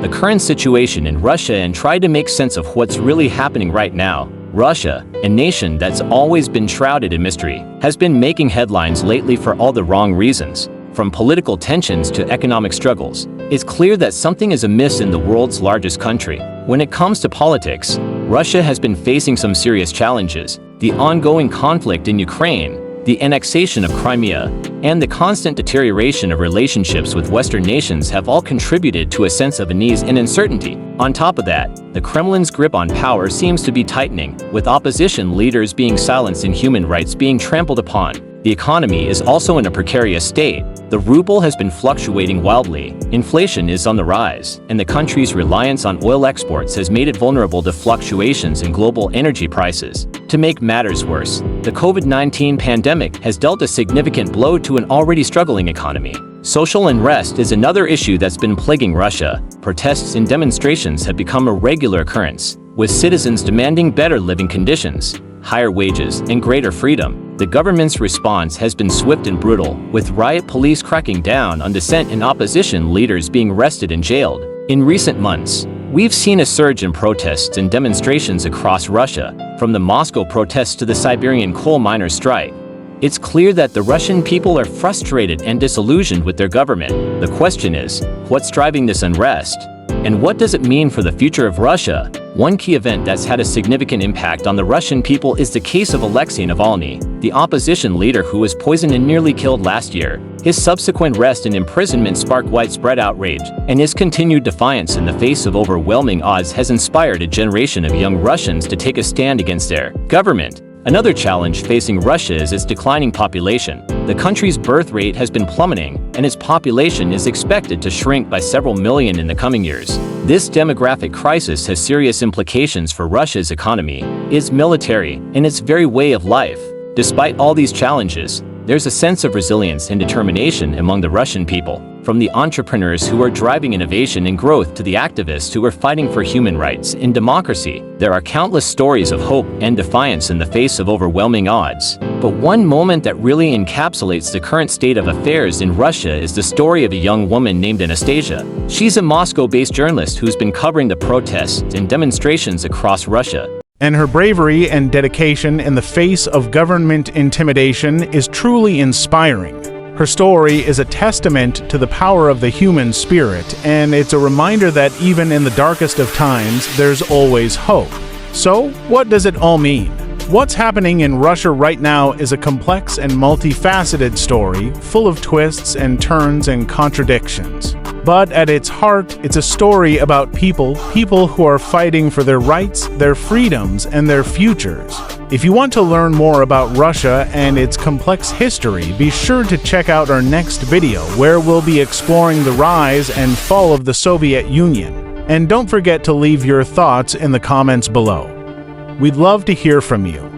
the current situation in Russia and try to make sense of what's really happening right now. Russia, a nation that's always been shrouded in mystery, has been making headlines lately for all the wrong reasons. From political tensions to economic struggles, it's clear that something is amiss in the world's largest country. When it comes to politics, Russia has been facing some serious challenges. The ongoing conflict in Ukraine, the annexation of Crimea, and the constant deterioration of relationships with Western nations have all contributed to a sense of unease and uncertainty. On top of that, the Kremlin's grip on power seems to be tightening, with opposition leaders being silenced and human rights being trampled upon. The economy is also in a precarious state. The ruble has been fluctuating wildly, inflation is on the rise, and the country's reliance on oil exports has made it vulnerable to fluctuations in global energy prices. To make matters worse, the COVID-19 pandemic has dealt a significant blow to an already struggling economy. Social unrest is another issue that's been plaguing Russia. Protests and demonstrations have become a regular occurrence, with citizens demanding better living conditions, higher wages, and greater freedom. The government's response has been swift and brutal, with riot police cracking down on dissent and opposition leaders being arrested and jailed. In recent months, we've seen a surge in protests and demonstrations across Russia, from the Moscow protests to the Siberian coal miners' strike. It's clear that the Russian people are frustrated and disillusioned with their government. The question is, what's driving this unrest? And what does it mean for the future of Russia? One key event that's had a significant impact on the Russian people is the case of Alexei Navalny, the opposition leader who was poisoned and nearly killed last year. His subsequent arrest and imprisonment sparked widespread outrage, and his continued defiance in the face of overwhelming odds has inspired a generation of young Russians to take a stand against their government. Another challenge facing Russia is its declining population. The country's birth rate has been plummeting, and its population is expected to shrink by several million in the coming years. This demographic crisis has serious implications for Russia's economy, its military, and its very way of life. Despite all these challenges, there's a sense of resilience and determination among the Russian people. From the entrepreneurs who are driving innovation and growth to the activists who are fighting for human rights and democracy, there are countless stories of hope and defiance in the face of overwhelming odds. But one moment that really encapsulates the current state of affairs in Russia is the story of a young woman named Anastasia. She's a Moscow-based journalist who's been covering the protests and demonstrations across Russia. And her bravery and dedication in the face of government intimidation is truly inspiring. Her story is a testament to the power of the human spirit, and it's a reminder that even in the darkest of times, there's always hope. So, what does it all mean? What's happening in Russia right now is a complex and multifaceted story, full of twists and turns and contradictions. But at its heart, it's a story about people who are fighting for their rights, their freedoms, and their futures. If you want to learn more about Russia and its complex history, be sure to check out our next video, where we'll be exploring the rise and fall of the Soviet Union. And don't forget to leave your thoughts in the comments below. We'd love to hear from you.